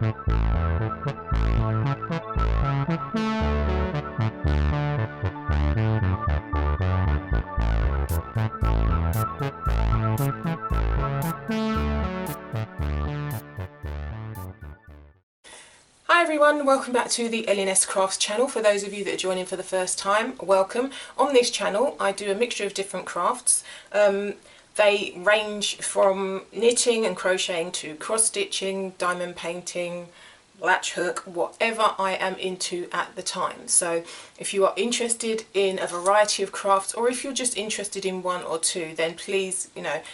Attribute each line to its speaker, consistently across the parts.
Speaker 1: Hi everyone, welcome back to the L&S Crafts channel. For those of you that are joining for the first time, welcome. On this channel I do a mixture of different crafts. They range from knitting and crocheting to cross stitching, diamond painting, latch hook, whatever I am into at the time. So if you are interested in a variety of crafts, or if you're just interested in one or two, then please,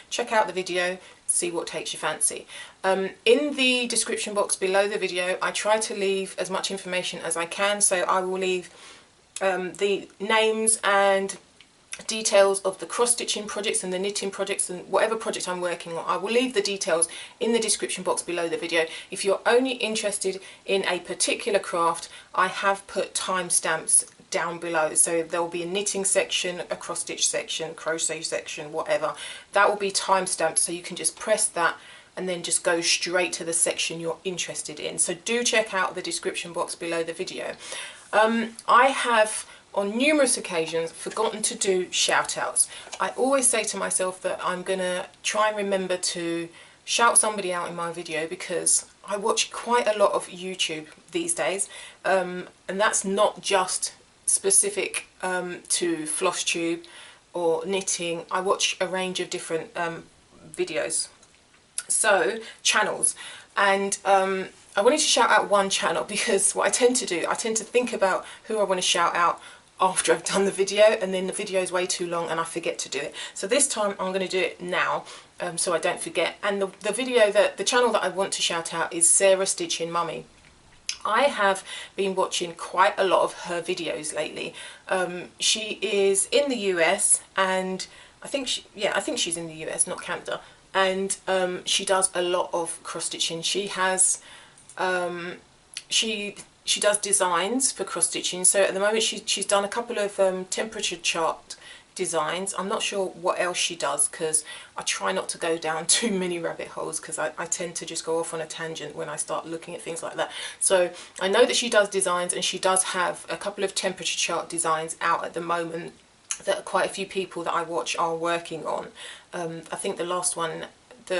Speaker 1: check out the video, see what takes your fancy. In the description box below the video I try to leave as much information as I can, so I will leave the names and details of the cross-stitching projects and the knitting projects and whatever project I'm working on. I will leave the details in the description box below the video. If you're only interested in a particular craft, I have put timestamps down below, so there will be a knitting section, a cross-stitch section, crochet section, whatever. That will be timestamped, so you can just press that and then just go straight to the section you're interested in. So do check out the description box below the video. I have on numerous occasions forgotten to do shout outs. I always say to myself that I'm gonna try and remember to shout somebody out in my video, because I watch quite a lot of YouTube these days, and that's not just specific to floss tube or knitting. I watch a range of different videos, so channels, and I wanted to shout out one channel, because what I tend to do, I tend to think about who I want to shout out after I've done the video, and then the video is way too long and I forget to do it. So this time I'm going to do it now, so I don't forget. And the channel that I want to shout out is Sarah Stitchin Mummy. I have been watching quite a lot of her videos lately. She is in the US, and I think she's in the US, not Canada, and she does a lot of cross stitching. She has she does designs for cross stitching. So at the moment she's done a couple of temperature chart designs. I'm not sure what else she does, because I try not to go down too many rabbit holes, because I tend to just go off on a tangent when I start looking at things like that. So I know that she does designs, and she does have a couple of temperature chart designs out at the moment that quite a few people that I watch are working on. I think the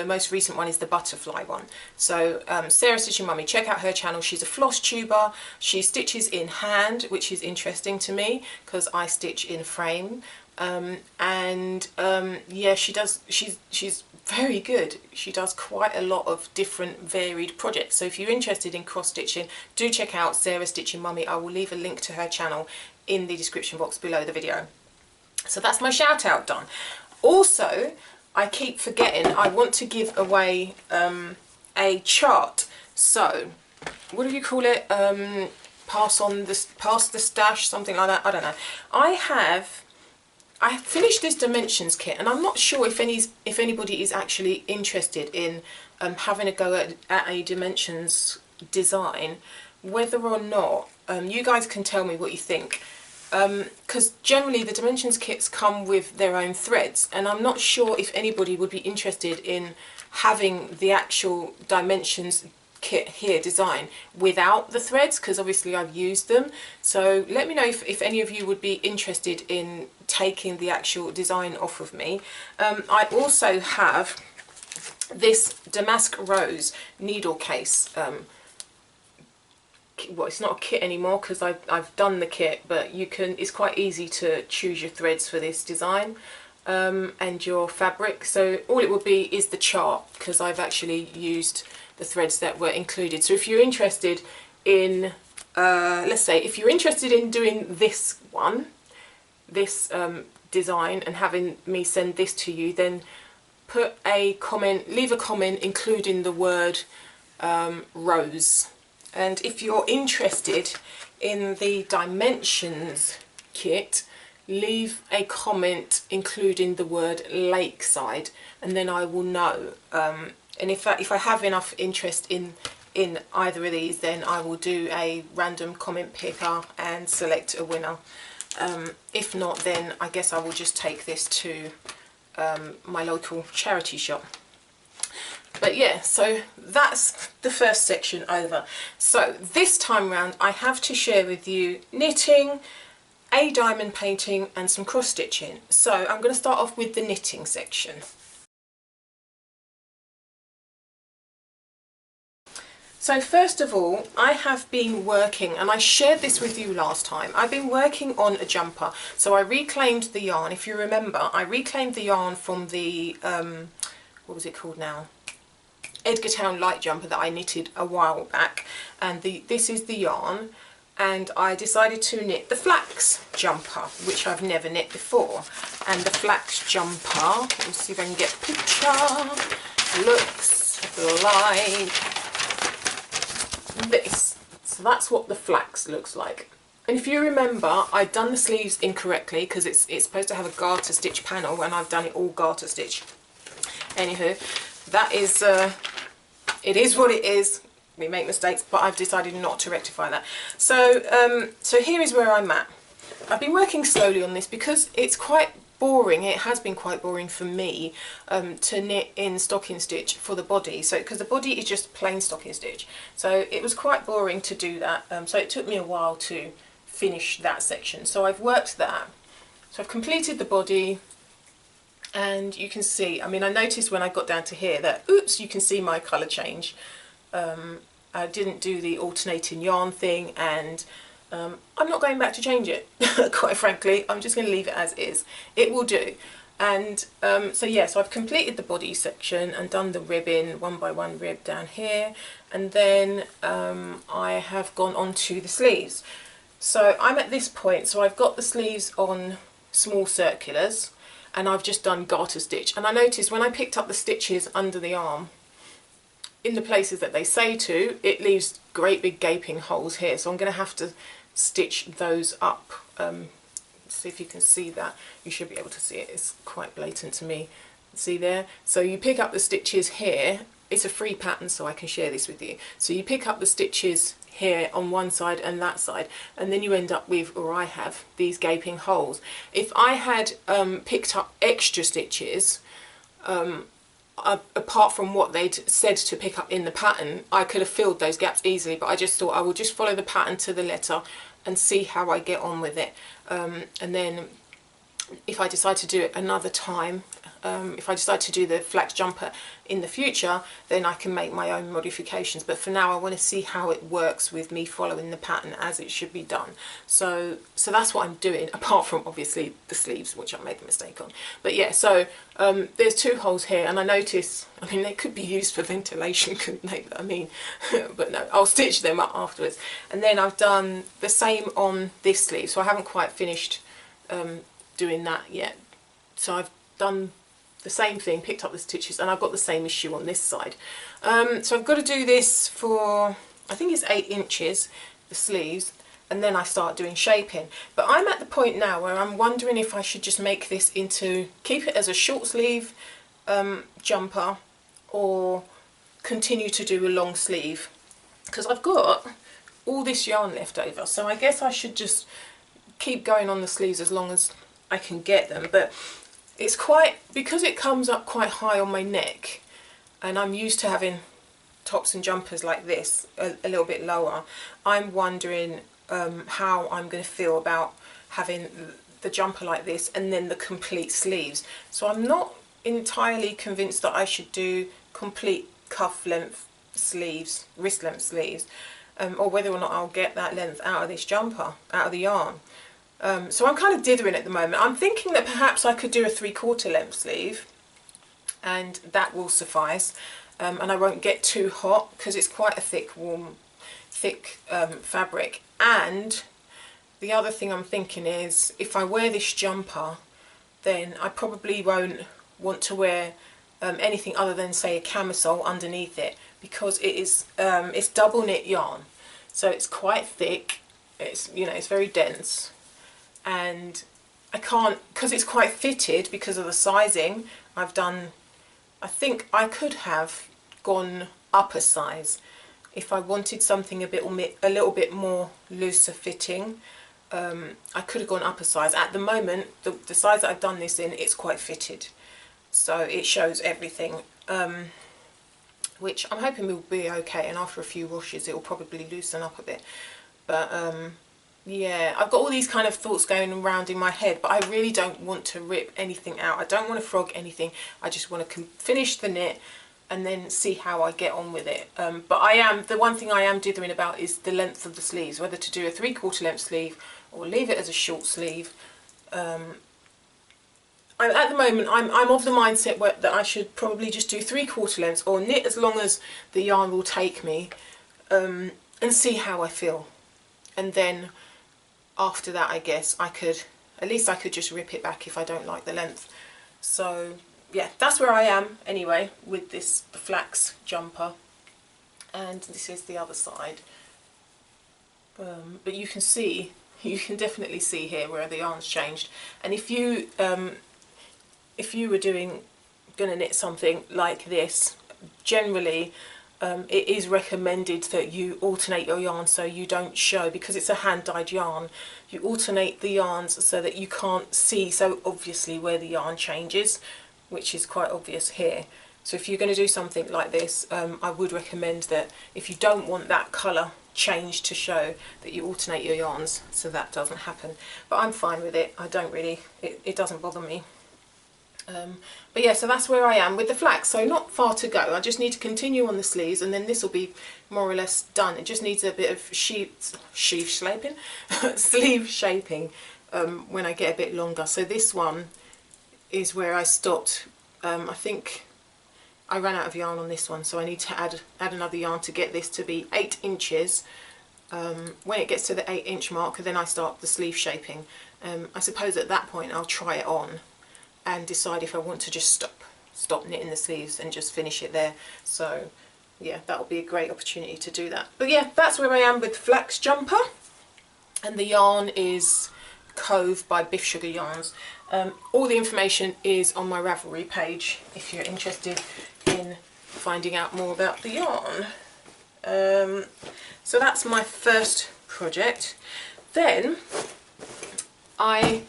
Speaker 1: most recent one is the butterfly one. So Sarah Stitchin Mummy, check out her channel. She's a floss tuber. She stitches in hand, which is interesting to me because I stitch in frame. Yeah, she's very good. She does quite a lot of different varied projects. So if you're interested in cross stitching, do check out Sarah Stitchin Mummy. I will leave a link to her channel in the description box below the video. So that's my shout out done. Also, I keep forgetting, I want to give away a chart. So what do you call it? Pass the stash, something like that. I don't know. I finished this dimensions kit, and I'm not sure if anybody is actually interested in having a go at a dimensions design, whether or not you guys can tell me what you think. Because generally the dimensions kits come with their own threads, and I'm not sure if anybody would be interested in having the actual dimensions kit here design without the threads, because obviously I've used them. So let me know if any of you would be interested in taking the actual design off of me. I also have this Damask Rose needle case. Well, it's not a kit anymore because I've done the kit, but it's quite easy to choose your threads for this design and your fabric. So all it will be is the chart, because I've actually used the threads that were included. So if you're interested in let's say if you're interested in doing this design and having me send this to you, then leave a comment including the word rose. And if you're interested in the dimensions kit, leave a comment including the word lakeside, and then I will know. And if I have enough interest in either of these, then I will do a random comment picker and select a winner. If not, then I guess I will just take this to my local charity shop. But yeah, so that's the first section over. So this time round I have to share with you knitting, a diamond painting and some cross stitching. So I'm going to start off with the knitting section. So first of all, I have been working, and I shared this with you last time, I've been working on a jumper. So I reclaimed the yarn, if you remember, I reclaimed the yarn from the, what was it called now? Edgartown light jumper that I knitted a while back, and this is the yarn, and I decided to knit the Flax jumper, which I've never knit before. And the Flax jumper, let's see if I can get a picture, looks like this. So that's what the Flax looks like. And if you remember, I'd done the sleeves incorrectly because it's supposed to have a garter stitch panel, and I've done it all garter stitch. Anywho, that is it is what it is. We make mistakes, but I've decided not to rectify that. So so here is where I'm at. I've been working slowly on this because it's quite boring. It has been quite boring for me to knit in stocking stitch for the body, so because the body is just plain stocking stitch, so it was quite boring to do that. So it took me a while to finish that section. So I've worked that. So I've completed the body, and you can see, I mean, I noticed when I got down to here that, oops, you can see my colour change. I didn't do the alternating yarn thing, and I'm not going back to change it, quite frankly. I'm just going to leave it as is. It will do. And so yeah, so I've completed the body section and done the ribbing, 1 by 1 rib down here, and then I have gone on to the sleeves. So I'm at this point, so I've got the sleeves on small circulars, and I've just done garter stitch. And I noticed when I picked up the stitches under the arm, in the places that they say to, it leaves great big gaping holes here, so I'm going to have to stitch those up. See if you can see that. You should be able to see it. It's quite blatant to me. See there? So you pick up the stitches here. It's a free pattern, so I can share this with you. So you pick up the stitches here on one side and that side, and then you end up with, or I have, these gaping holes. If I had picked up extra stitches, apart from what they'd said to pick up in the pattern, I could have filled those gaps easily, but I just thought I will just follow the pattern to the letter and see how I get on with it. And then if I decide to do it another time, if I decide to do the Flax jumper in the future, then I can make my own modifications. But for now, I want to see how it works with me following the pattern as it should be done. So that's what I'm doing, apart from obviously the sleeves, which I made a mistake on. But yeah, so there's 2 holes here, and I notice, I mean, they could be used for ventilation, couldn't they? I mean, but no, I'll stitch them up afterwards. And then I've done the same on this sleeve, so I haven't quite finished doing that yet. So I've done the same thing, picked up the stitches, and I've got the same issue on this side. So I've got to do this for, I think it's 8 inches, the sleeves, and then I start doing shaping. But I'm at the point now where I'm wondering if I should just make this into, keep it as a short sleeve jumper, or continue to do a long sleeve, because I've got all this yarn left over. So I guess I should just keep going on the sleeves as long as I can get them. But it's quite, because it comes up quite high on my neck, and I'm used to having tops and jumpers like this a little bit lower, I'm wondering how I'm going to feel about having the jumper like this and then the complete sleeves. So I'm not entirely convinced that I should do complete cuff length sleeves, wrist length sleeves, or whether or not I'll get that length out of this jumper, out of the yarn. So I'm kind of dithering at the moment. I'm thinking that perhaps I could do a 3/4 length sleeve, and that will suffice, and I won't get too hot because it's quite a thick, warm, thick fabric. And the other thing I'm thinking is, if I wear this jumper, then I probably won't want to wear anything other than, say, a camisole underneath it, because it is it's double knit yarn, so it's quite thick. It's, you know, it's very dense. And I can't, because it's quite fitted because of the sizing I've done. I think I could have gone up a size if I wanted something a little bit more looser fitting. I could have gone up a size. At the moment, the size that I've done this in, it's quite fitted, so it shows everything. which I'm hoping will be okay, and after a few washes it will probably loosen up a bit. But yeah, I've got all these kind of thoughts going around in my head, but I really don't want to rip anything out. I don't want to frog anything. I just want to finish the knit and then see how I get on with it. But the one thing I am dithering about is the length of the sleeves, whether to do a 3/4 length sleeve or leave it as a short sleeve. At the moment, I'm of the mindset that I should probably just do 3/4 lengths or knit as long as the yarn will take me, and see how I feel. And then after that, I guess at least I could just rip it back if I don't like the length. So yeah, that's where I am anyway with the flax jumper. And this is the other side. But you can definitely see here where the yarn's changed. And if you were gonna knit something like this, generally it is recommended that you alternate your yarn so you don't show, because it's a hand dyed yarn, you alternate the yarns so that you can't see so obviously where the yarn changes, which is quite obvious here. So if you're going to do something like this, I would recommend that if you don't want that colour change to show, that you alternate your yarns so that doesn't happen. But I'm fine with it. I don't really, it doesn't bother me. But yeah, so that's where I am with the flax. So not far to go. I just need to continue on the sleeves, and then this will be more or less done. It just needs a bit of sleeve shaping when I get a bit longer. So this one is where I stopped. I think I ran out of yarn on this one, so I need to add another yarn to get this to be 8 inches. When it gets to the 8-inch mark, then I start the sleeve shaping. I suppose at that point I'll try it on and decide if I want to just stop knitting the sleeves and just finish it there. So yeah, that'll be a great opportunity to do that. But yeah, that's where I am with Flax Jumper, and the yarn is Cove by Biff Sugar Yarns. All the information is on my Ravelry page if you're interested in finding out more about the yarn. So that's my first project. Then I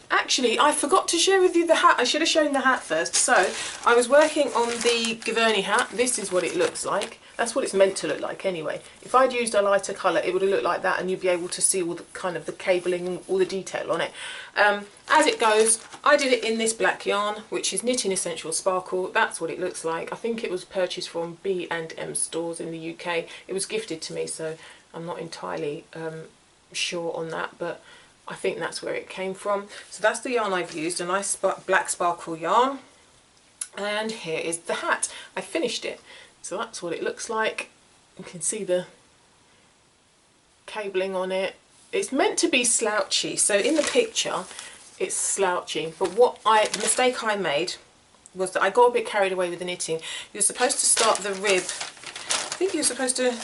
Speaker 1: forgot to share with you the hat. I should have shown the hat first. So I was working on the Giverny hat. This is what it looks like. That's what it's meant to look like anyway. If I'd used a lighter colour, it would have looked like that, and you'd be able to see all the kind of the cabling and all the detail on it. As it goes, I did it in this black yarn, which is Knitting Essential Sparkle. That's what it looks like. I think it was purchased from B&M stores in the UK. It was gifted to me, so I'm not entirely sure on that, but I think that's where it came from. So that's the yarn I've used, a nice black sparkle yarn. And here is the hat. I finished it. So that's what it looks like. You can see the cabling on it. It's meant to be slouchy, so in the picture it's slouchy, but the mistake I made was that I got a bit carried away with the knitting. You're supposed to start the rib, I think you're supposed to,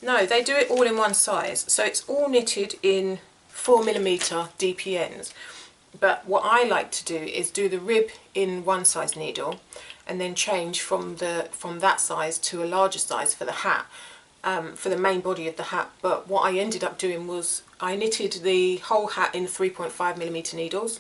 Speaker 1: no, they do it all in one size, so it's all knitted in 4mm DPNs. But what I like to do is do the rib in one size needle and then change from that size to a larger size for the hat, for the main body of the hat. But what I ended up doing was I knitted the whole hat in 3.5mm needles,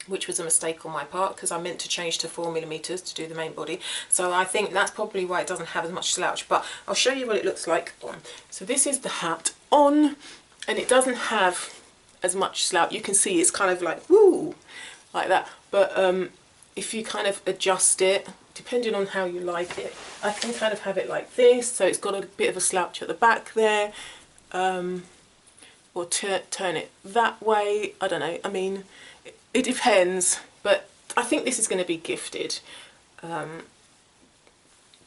Speaker 1: which was a mistake on my part because I meant to change to 4mm to do the main body. So I think that's probably why it doesn't have as much slouch, but I'll show you what it looks like on. So this is the hat on, and it doesn't have as much slouch. You can see it's kind of like woo, like that. But if you kind of adjust it, depending on how you like it, I can kind of have it like this, so it's got a bit of a slouch at the back there, or turn it that way. I don't know, I mean, it depends, but I think this is going to be gifted.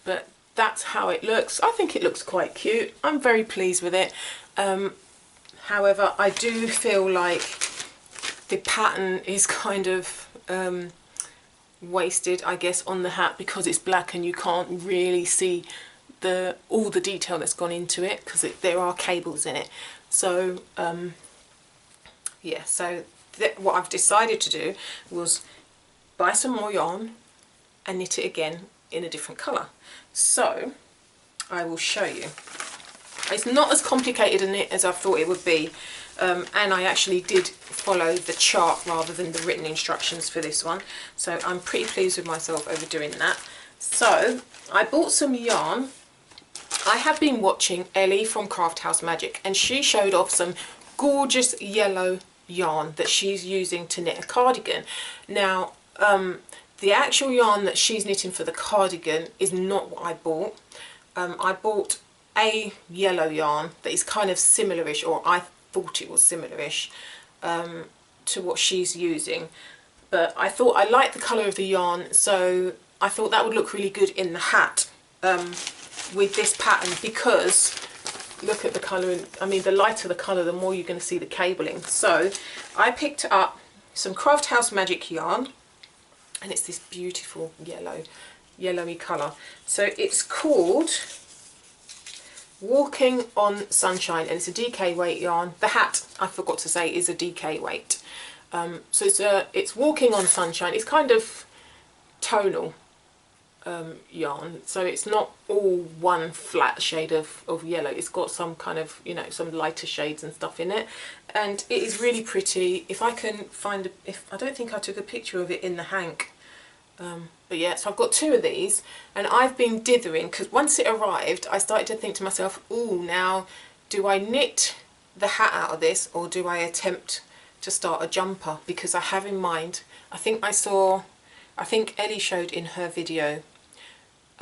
Speaker 1: But that's how it looks. I think it looks quite cute. I'm very pleased with it. However, I do feel like the pattern is kind of wasted, I guess, on the hat because it's black and you can't really see all the detail that's gone into it because there are cables in it. So yeah, so what I've decided to do was buy some more yarn and knit it again in a different colour. So I will show you. It's not as complicated a knit as I thought it would be, and I actually did follow the chart rather than the written instructions for this one, so I'm pretty pleased with myself over doing that. So I bought some yarn. I have been watching Ellie from Craft House Magic, and she showed off some gorgeous yellow yarn that she's using to knit a cardigan. Now the actual yarn that she's knitting for the cardigan is not what I bought. I bought a yellow yarn that is kind of similarish, or I thought it was similarish to what she's using, but I thought I liked the colour of the yarn, so I thought that would look really good in the hat with this pattern, because look at the colour. I mean, the lighter the colour, the more you're going to see the cabling. So I picked up some Craft House Magic yarn, and it's this beautiful yellowy colour. So it's called Walking on Sunshine, and it's a DK weight yarn. The hat, I forgot to say, is a DK weight. So it's Walking on Sunshine. It's kind of tonal yarn, so it's not all one flat shade of yellow. It's got some kind of, you know, some lighter shades and stuff in it, and it is really pretty. If I can find I don't think I took a picture of it in the hank, but yeah, so I've got two of these, and I've been dithering, because once it arrived I started to think to myself, oh, now do I knit the hat out of this, or do I attempt to start a jumper? Because I have in mind, I think Ellie showed in her video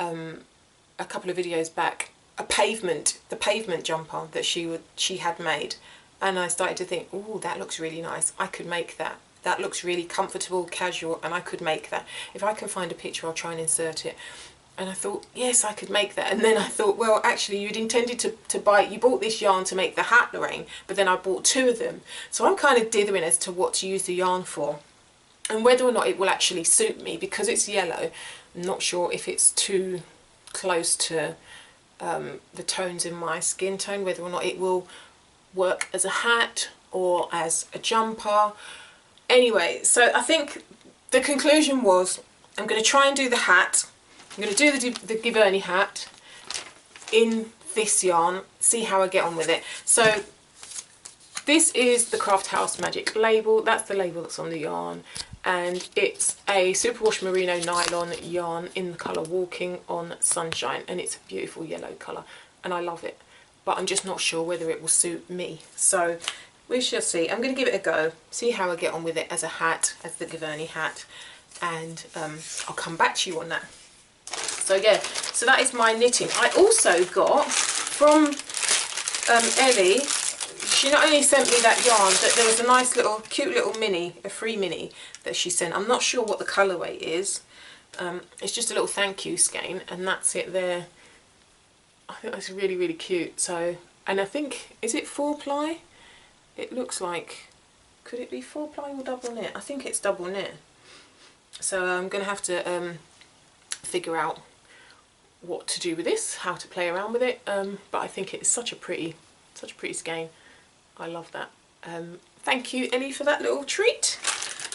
Speaker 1: a couple of videos back the pavement jumper that she had made, and I started to think, oh, that looks really nice. I could make that. That looks really comfortable, casual, and I could make that. If I can find a picture, I'll try and insert it. And I thought, yes, I could make that. And then I thought, well, actually, you'd intended to buy, you bought this yarn to make the hat, Lorraine, but then I bought two of them. So I'm kind of dithering as to what to use the yarn for, and whether or not it will actually suit me, because it's yellow. I'm not sure if it's too close to the tones in my skin tone, whether or not it will work as a hat or as a jumper. Anyway, so I think the conclusion was, I'm going to try and do the hat. I'm going to do the Giverny hat in this yarn, see how I get on with it. So this is the Craft House Magic label. That's the label that's on the yarn, and it's a superwash merino nylon yarn in the colour Walking on Sunshine, and it's a beautiful yellow colour, and I love it, but I'm just not sure whether it will suit me. So we shall see. I'm going to give it a go, see how I get on with it as a hat, as the Giverny hat, and I'll come back to you on that. So yeah, so that is my knitting. I also got from Ellie, she not only sent me that yarn, but there was a nice little, cute little mini, a free mini that she sent. I'm not sure what the colourway is. It's just a little thank you skein, and that's it there. I think that's really, really cute. So, and I think, is it 4-ply? It looks like, could it be 4-ply or double knit? I think it's double knit. So I'm going to have to figure out what to do with this, how to play around with it. But I think it's such a pretty skein. I love that. Thank you, Ellie, for that little treat.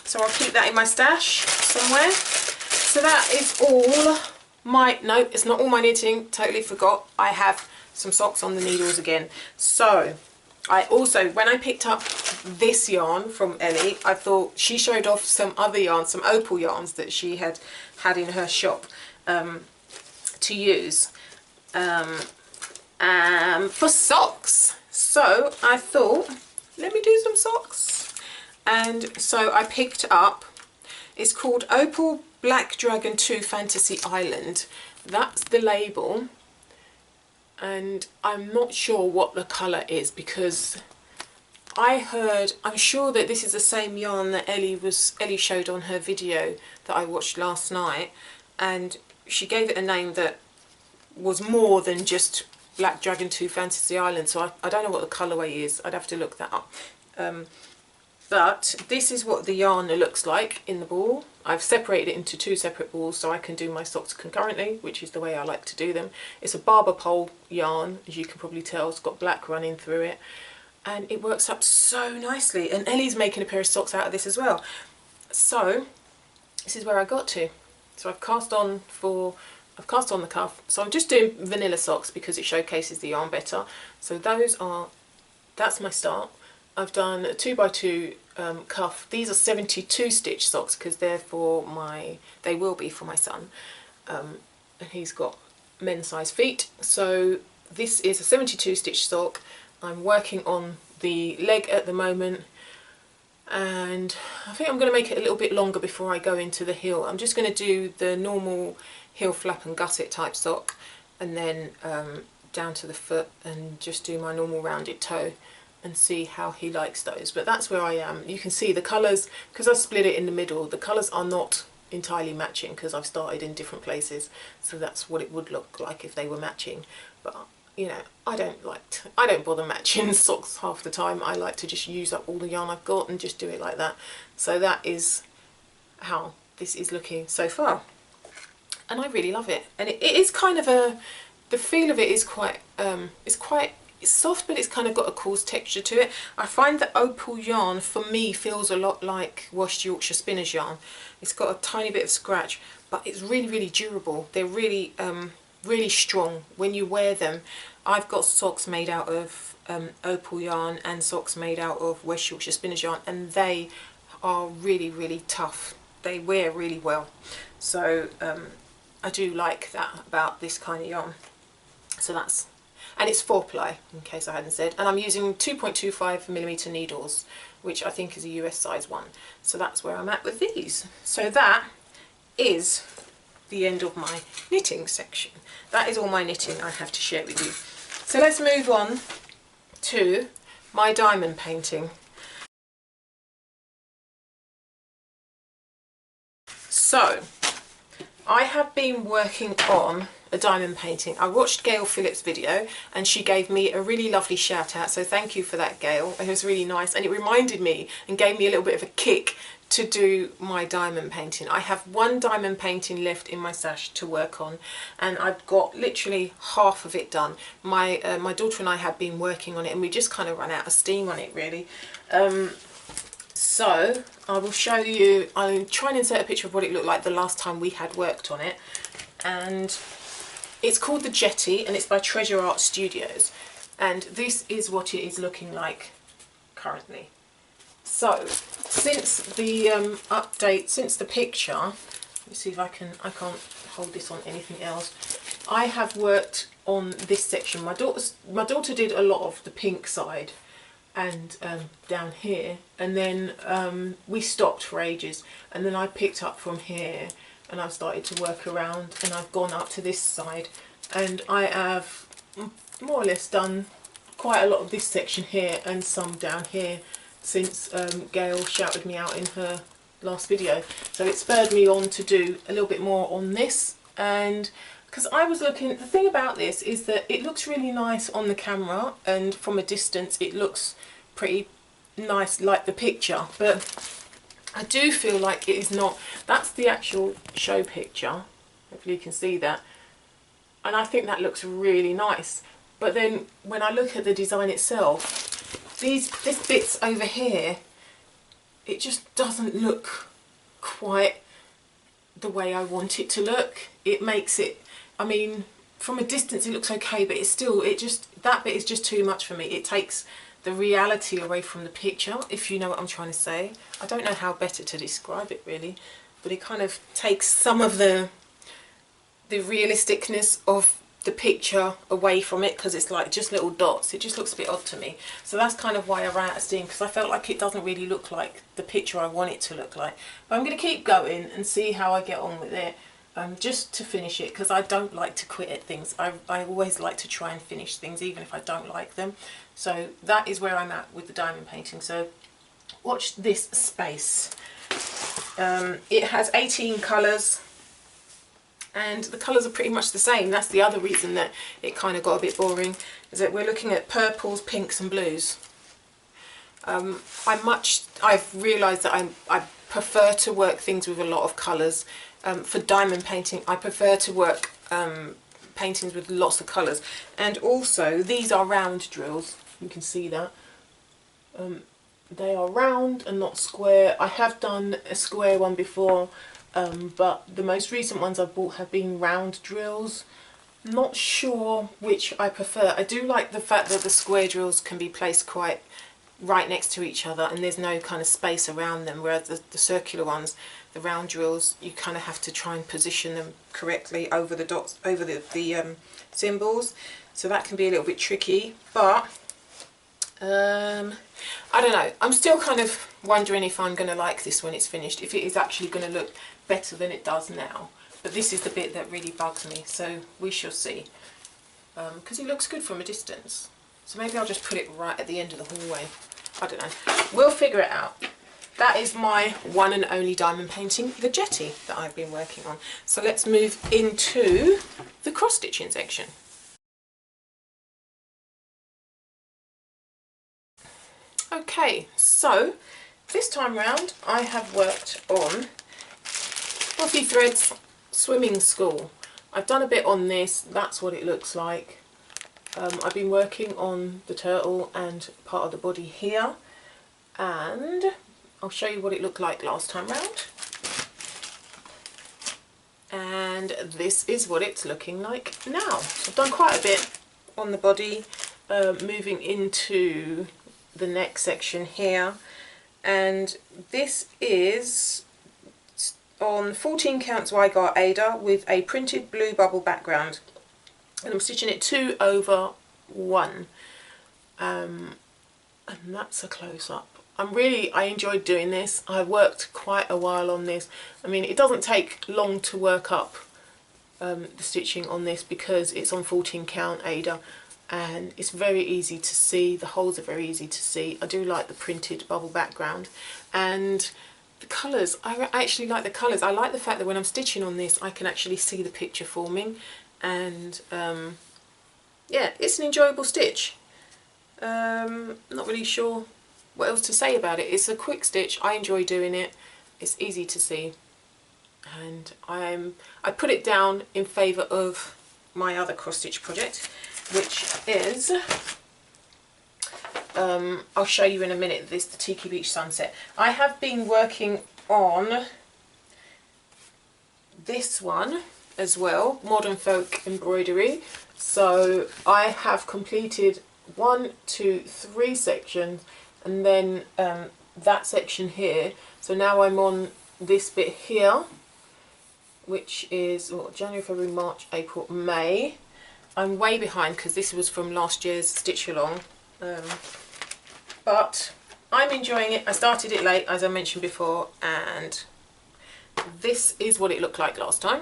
Speaker 1: So I'll keep that in my stash somewhere. So that is all my, no, it's not all my knitting, totally forgot. I have some socks on the needles again. So I also, when I picked up this yarn from Ellie, I thought she showed off some other yarns, some Opal yarns that she had in her shop to use for socks. So I thought, let me do some socks. And so I picked up, it's called Opal Black Dragon 2 Fantasy Island. That's the label. And I'm not sure what the colour is, because I'm sure that this is the same yarn that Ellie showed on her video that I watched last night, and she gave it a name that was more than just Black Dragon 2 Fantasy Island, so I don't know what the colourway is. I'd have to look that up. But this is what the yarn looks like in the ball. I've separated it into two separate balls so I can do my socks concurrently, which is the way I like to do them. It's a barber pole yarn, as you can probably tell. It's got black running through it, and it works up so nicely. And Ellie's making a pair of socks out of this as well. So this is where I got to. So I've cast on the cuff. So I'm just doing vanilla socks because it showcases the yarn better. So that's my start. I've done a 2x2 cuff. These are 72 stitch socks because they will be for my son. and he's got men's size feet. So this is a 72 stitch sock. I'm working on the leg at the moment, and I think I'm going to make it a little bit longer before I go into the heel. I'm just going to do the normal heel flap and gusset type sock, and then down to the foot and just do my normal rounded toe and see how he likes those. But that's where I am. You can see the colours, because I split it in the middle, the colours are not entirely matching because I've started in different places, so that's what it would look like if they were matching. But you know, I don't bother matching socks half the time. I like to just use up all the yarn I've got and just do it like that. So that is how this is looking so far, and I really love it. And it is kind of the feel of it is quite it's soft, but it's kind of got a coarse texture to it. I find that Opal yarn for me feels a lot like washed Yorkshire spinners yarn. It's got a tiny bit of scratch, but it's really durable. They're really really strong when you wear them. I've got socks made out of Opal yarn and socks made out of West Yorkshire spinners yarn, and they are really tough. They wear really well. So I do like that about this kind of yarn. So that's, and it's 4-ply in case I hadn't said, and I'm using 2.25mm needles, which I think is a US size one. So that's where I'm at with these. So that is the end of my knitting section. That is all my knitting I have to share with you. So let's move on to my diamond painting. So I have been working on a diamond painting. I watched Gail Phillips' video and she gave me a really lovely shout out, so thank you for that, Gail. It was really nice, and it reminded me and gave me a little bit of a kick to do my diamond painting. I have one diamond painting left in my stash to work on, and I've got literally half of it done. My daughter and I have been working on it, and we just kind of run out of steam on it really. So I will show you, I'll try and insert a picture of what it looked like the last time we had worked on it. And it's called The Jetty, and it's by Treasure Art Studios. And this is what it is looking like currently. So since the update, since the picture, let me see if I can't hold this on anything else. I have worked on this section. My daughter did a lot of the pink side and down here, and then we stopped for ages, and then I picked up from here and I've started to work around, and I've gone up to this side, and I have more or less done quite a lot of this section here and some down here since Gail shouted me out in her last video. So it spurred me on to do a little bit more on this, and because I was looking, the thing about this is that it looks really nice on the camera, and from a distance it looks pretty nice like the picture, but I do feel like it is not. That's the actual show picture, hopefully you can see that, and I think that looks really nice. But then when I look at the design itself, this bits over here, it just doesn't look quite the way I want it to look. It makes it, I mean, from a distance it looks okay, but it's still, that bit is just too much for me. It takes the reality away from the picture, if you know what I'm trying to say. I don't know how better to describe it really, but it kind of takes some of the realisticness of the picture away from it, because it's like just little dots. It just looks a bit odd to me. So that's kind of why I ran out of steam, because I felt like it doesn't really look like the picture I want it to look like. But I'm going to keep going and see how I get on with it, just to finish it, because I don't like to quit at things. I always like to try and finish things even if I don't like them. So that is where I'm at with the diamond painting. So watch this space. It has 18 colours, and the colours are pretty much the same. That's the other reason that it kind of got a bit boring, is that we're looking at purples, pinks and blues. I've realised that I prefer to work things with a lot of colours. For diamond painting I prefer to work paintings with lots of colours. And also these are round drills, you can see that. They are round and not square. I have done a square one before, but the most recent ones I've bought have been round drills. Not sure which I prefer. I do like the fact that the square drills can be placed quite right next to each other and there's no kind of space around them, whereas the circular ones the round drills, you kind of have to try and position them correctly over the dots, over the symbols, so that can be a little bit tricky. But I don't know, I'm still kind of wondering if I'm going to like this when it's finished, if it is actually going to look better than it does now. But this is the bit that really bugs me, so we shall see, because it looks good from a distance. So maybe I'll just put it right at the end of the hallway. I don't know, we'll figure it out. That is my one and only diamond painting, the jetty, that I've been working on. So let's move into the cross stitching section. Okay, so this time round I have worked on Bothy Threads Swimming School. I've done a bit on this, that's what it looks like. I've been working on the turtle and part of the body here, and I'll show you what it looked like last time round. And this is what it's looking like now. So I've done quite a bit on the body, moving into the neck section here, and this is on 14 counts Weigar Aida with a printed blue bubble background, and I'm stitching it 2 over 1, and that's a close-up. I enjoyed doing this. I worked quite a while on this. I mean, it doesn't take long to work up the stitching on this because it's on 14 count Aida, and it's very easy to see. The holes are very easy to see. I do like the printed bubble background, and the colours, I actually like the colours. I like the fact that when I'm stitching on this I can actually see the picture forming, and yeah, it's an enjoyable stitch. Not really sure what else to say about it. It's a quick stitch, I enjoy doing it, it's easy to see, and I put it down in favour of my other cross stitch project, which is I'll show you in a minute, the Tiki Beach Sunset. I have been working on this one as well, Modern Folk Embroidery. So I have completed 1, 2, 3 sections, and then that section here. So now I'm on this bit here, which is January, February, March, April, May. I'm way behind because this was from last year's stitch along, but I'm enjoying it. I started it late, as I mentioned before, and this is what it looked like last time,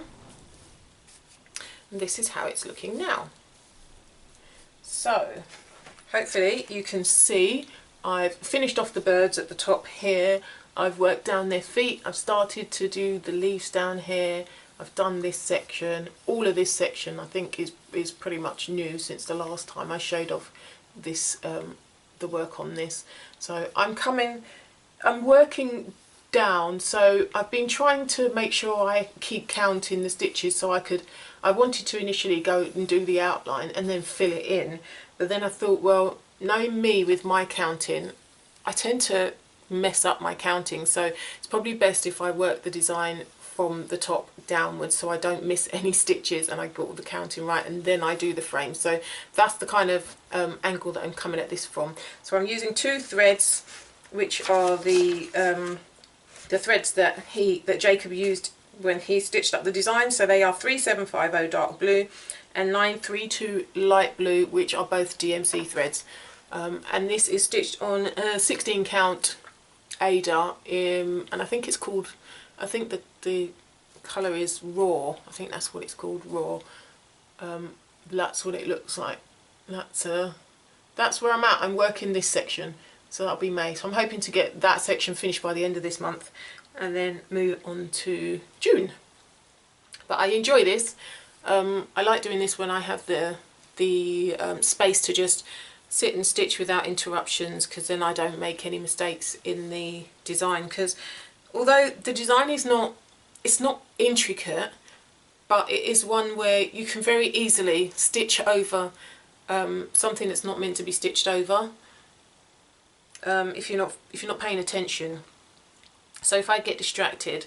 Speaker 1: and this is how it's looking now. So hopefully you can see I've finished off the birds at the top here. I've worked down their feet. I've started to do the leaves down here. I've done this section. All of this section I think is pretty much new since the last time I showed off this the work on this. So I'm working down, so I've been trying to make sure I keep counting the stitches, so I wanted to initially go and do the outline and then fill it in, but then I thought, well, knowing me with my counting, I tend to mess up my counting, so it's probably best if I work the design from the top downwards so I don't miss any stitches and I got all the counting right, and then I do the frame. So that's the kind of angle that I'm coming at this from. So I'm using 2 threads, which are the threads that Jacob used when he stitched up the design. So they are 3750 dark blue and 932 light blue, which are both DMC threads, and this is stitched on a 16 count Aida, and I think it's called, I think that the colour is raw, I think that's what it's called, raw. That's what it looks like. That's where I'm at. I'm working this section, so that'll be May. So I'm hoping to get that section finished by the end of this month and then move on to June. But I enjoy this. I like doing this when I have the space to just sit and stitch without interruptions, because then I don't make any mistakes in the design. Because although the design is not intricate, but it is one where you can very easily stitch over something that's not meant to be stitched over if you're not paying attention. So if I get distracted,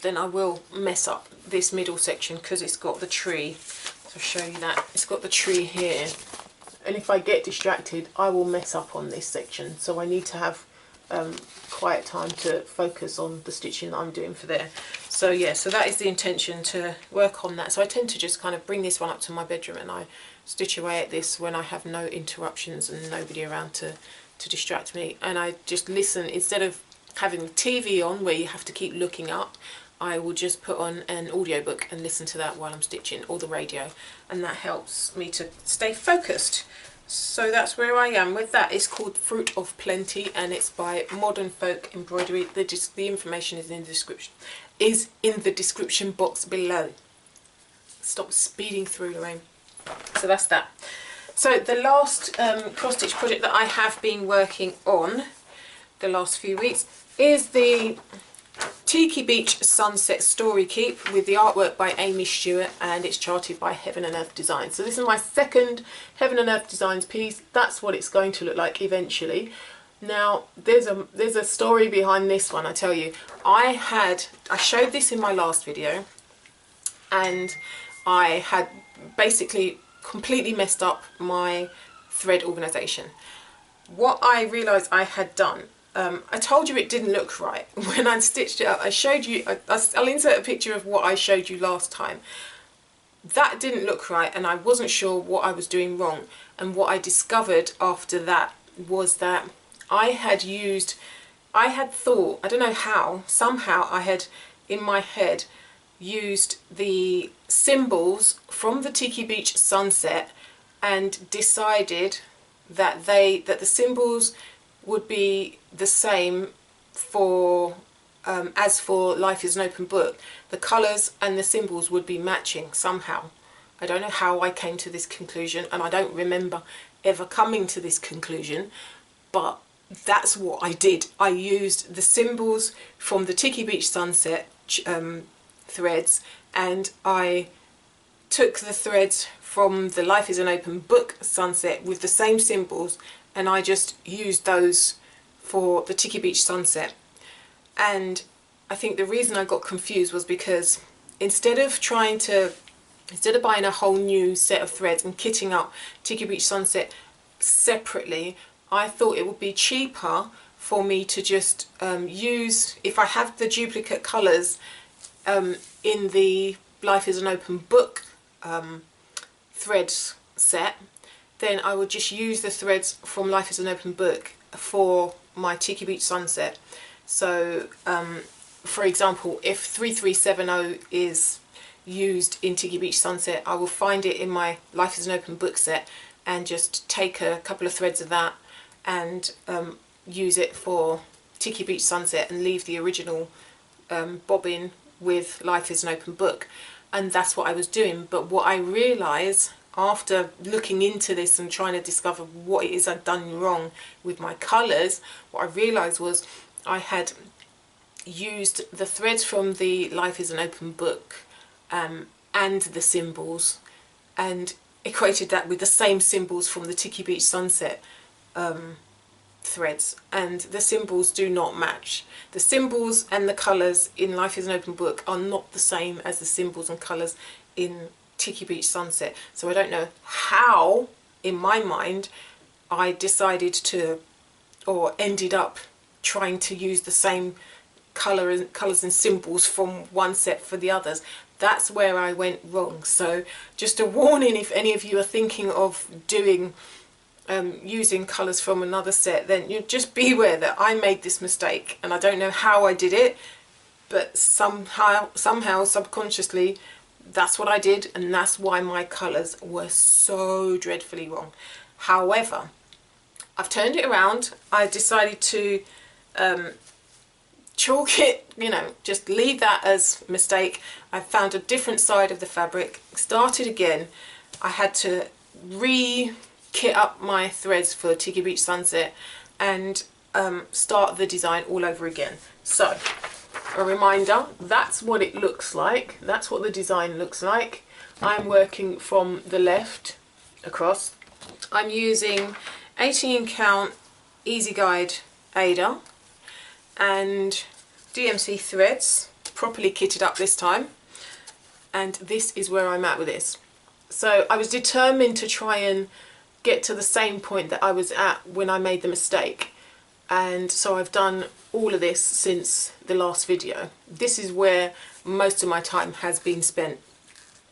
Speaker 1: then I will mess up this middle section, because it's got the tree. So I'll show you that. It's got the tree here, and if I get distracted I will mess up on this section. So I need to have quiet time to focus on the stitching that I'm doing for there. So yeah, so that is the intention, to work on that. So I tend to just kind of bring this one up to my bedroom and I stitch away at this when I have no interruptions and nobody around to distract me, and I just listen. Instead of having the TV on where you have to keep looking up, I will just put on an audiobook and listen to that while I'm stitching, or the radio, and that helps me to stay focused. So that's where I am with that. It's called Fruit of Plenty and it's by Modern Folk Embroidery. The information is in the description box below. Stop speeding through, Lorraine. So that's that. So the last cross stitch project that I have been working on the last few weeks is the Tiki Beach Sunset Story Keep with the artwork by Aimee Stewart, and it's charted by Heaven and Earth Designs. So this is my second Heaven and Earth Designs piece. That's what it's going to look like eventually. Now there's a story behind this one, I tell you. I showed this in my last video, and I had basically completely messed up my thread organisation. What I realised I had done, I told you it didn't look right when I stitched it up. I showed you, I'll insert a picture of what I showed you last time. That didn't look right and I wasn't sure what I was doing wrong, and what I discovered after that was that I had thought, I don't know how, somehow I had in my head used the symbols from the Tiki Beach sunset and decided that the symbols would be the same for as for Life is an Open Book. The colours and the symbols would be matching somehow. I don't know how I came to this conclusion, and I don't remember ever coming to this conclusion, but that's what I did. I used the symbols from the Tiki Beach sunset threads, and I took the threads from the Life is an Open Book sunset with the same symbols, and I just used those for the Tiki Beach sunset. And I think the reason I got confused was because instead of buying a whole new set of threads and kitting up Tiki Beach sunset separately, I thought it would be cheaper for me to just use, if I have the duplicate colours in the Life is an Open Book thread set, then I would just use the threads from Life is an Open Book for my Tiki Beach sunset. So for example, if 3370 is used in Tiki Beach sunset, I will find it in my Life is an Open Book set and just take a couple of threads of that and use it for Tiki Beach sunset and leave the original bobbin with Life is an Open Book. And that's what I was doing. But what I realised after looking into this and trying to discover what it is I'd done wrong with my colours, what I realised was I had used the threads from the Life is an Open Book and the symbols, and equated that with the same symbols from the Tiki Beach sunset threads, and the symbols do not match. The symbols and the colours in Life is an Open Book are not the same as the symbols and colours in Tiki Beach sunset. So I don't know how in my mind I decided to, or ended up trying to use the same colours and symbols from one set for the others. That's where I went wrong. So just a warning, if any of you are thinking of doing using colours from another set, then you just be aware that I made this mistake, and I don't know how I did it, but somehow subconsciously that's what I did, and that's why my colours were so dreadfully wrong. However, I've turned it around. I decided to chalk it, just leave that as a mistake. I found a different side of the fabric, started again. I had to kit up my threads for Tiki Beach sunset and start the design all over again. So a reminder, that's what it looks like, that's what the design looks like. I'm working from the left across. I'm using 18 count Easy Guide Aida and DMC threads, properly kitted up this time, and this is where I'm at with this. So I was determined to try and get to the same point that I was at when I made the mistake, and so I've done all of this since the last video. This is where most of my time has been spent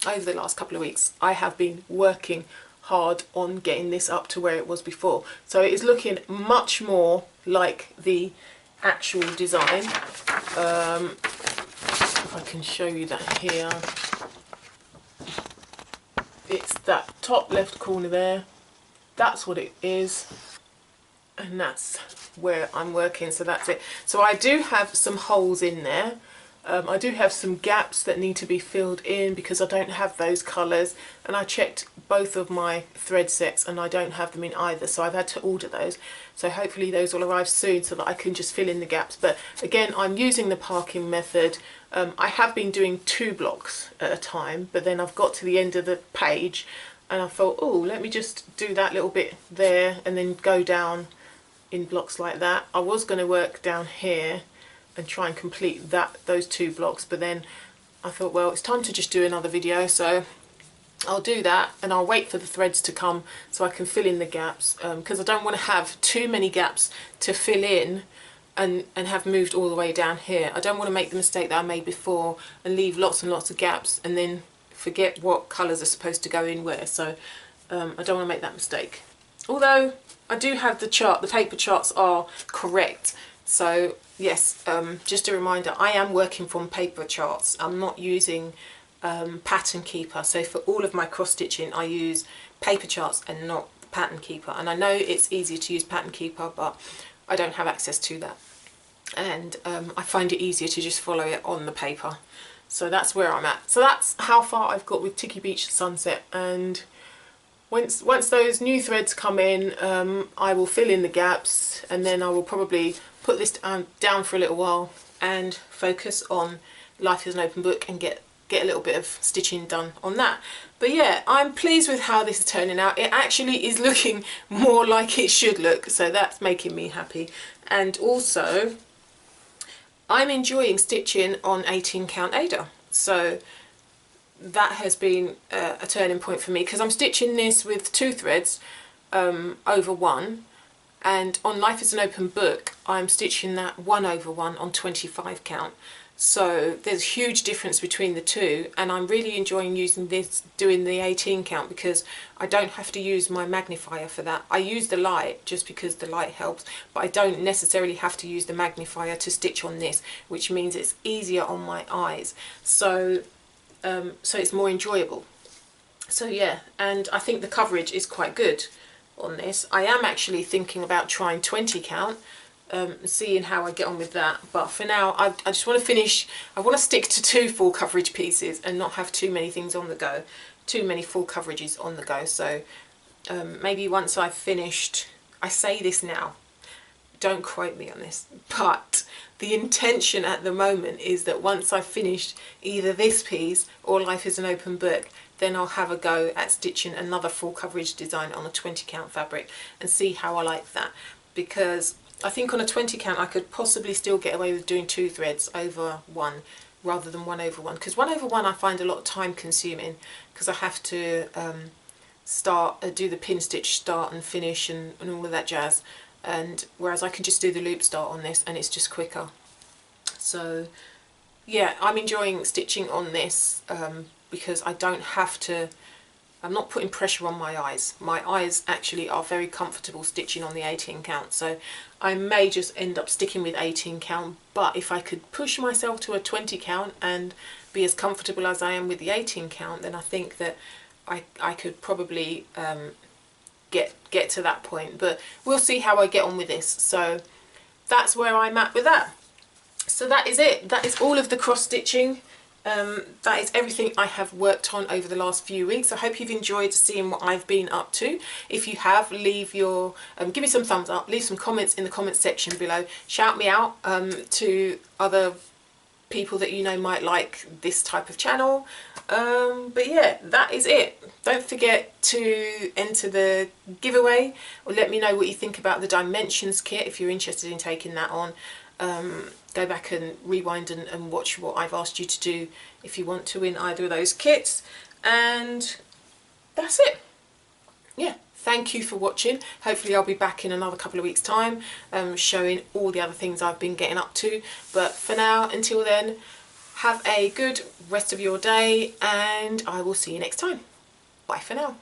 Speaker 1: over the last couple of weeks. I have been working hard on getting this up to where it was before, so it is looking much more like the actual design. If I can show you that here, it's that top left corner there, that's what it is, and that's where I'm working, so that's it. So I do have some holes in there. I do have some gaps that need to be filled in because I don't have those colours, and I checked both of my thread sets and I don't have them in either, so I've had to order those. So hopefully those will arrive soon so that I can just fill in the gaps. But again, I'm using the parking method. I have been doing 2 blocks at a time, but then I've got to the end of the page and I thought, oh, let me just do that little bit there and then go down in blocks like that. I was going to work down here and try and complete those 2 blocks, but then I thought, well, it's time to just do another video, so I'll do that, and I'll wait for the threads to come so I can fill in the gaps, because I don't want to have too many gaps to fill in and have moved all the way down here. I don't want to make the mistake that I made before and leave lots and lots of gaps and then forget what colours are supposed to go in where, so I don't want to make that mistake. Although I do have the chart, the paper charts are correct. So yes, just a reminder, I am working from paper charts. I'm not using Pattern Keeper. So for all of my cross stitching I use paper charts and not Pattern Keeper. And I know it's easier to use Pattern Keeper, but I don't have access to that. And I find it easier to just follow it on the paper. So that's where I'm at. So that's how far I've got with Tiki Beach Sunset. And once those new threads come in, I will fill in the gaps, and then I will probably put this down for a little while and focus on Life is an Open Book and get a little bit of stitching done on that. But yeah, I'm pleased with how this is turning out. It actually is looking more like it should look, so that's making me happy. And also, I'm enjoying stitching on 18 count Aida. So that has been a turning point for me, because I'm stitching this with 2 threads over 1, and on Life is an Open Book I'm stitching that 1 over 1 on 25 count. So there's a huge difference between the two, and I'm really enjoying using this, doing the 18 count, because I don't have to use my magnifier for that. I use the light just because the light helps, but I don't necessarily have to use the magnifier to stitch on this, which means it's easier on my eyes. So it's more enjoyable. So yeah, and I think the coverage is quite good on this. I am actually thinking about trying 20 count, seeing how I get on with that, but for now I just want to finish. I want to stick to 2 full coverage pieces and not have too many things on the go, too many full coverages on the go. So maybe once I've finished, I say this now, don't quote me on this, but the intention at the moment is that once I've finished either this piece or Life is an Open Book, then I'll have a go at stitching another full coverage design on a 20 count fabric and see how I like that, because I think on a 20 count I could possibly still get away with doing 2 threads over 1 rather than 1 over 1, because 1 over 1 I find a lot of time consuming, because I have to do the pin stitch start and finish and all of that jazz, and whereas I can just do the loop start on this and it's just quicker. So yeah, I'm enjoying stitching on this because I don't have to, I'm not putting pressure on my eyes. My eyes actually are very comfortable stitching on the 18 count, so I may just end up sticking with 18 count, but if I could push myself to a 20 count and be as comfortable as I am with the 18 count, then I think that I could probably get to that point. But we'll see how I get on with this. So that's where I'm at with that. So that is it. That is all of the cross stitching. That is everything I have worked on over the last few weeks. I hope you've enjoyed seeing what I've been up to. If you have, leave your give me some thumbs up, leave some comments in the comments section below, shout me out to other people that you know might like this type of channel. But yeah, that is it. Don't forget to enter the giveaway, or let me know what you think about the dimensions kit if you're interested in taking that on. Go back and rewind and watch what I've asked you to do if you want to win either of those kits. And that's it. Yeah, Thank you for watching. Hopefully I'll be back in another couple of weeks' time showing all the other things I've been getting up to. But for now, until then, have a good rest of your day and I will see you next time. Bye for now.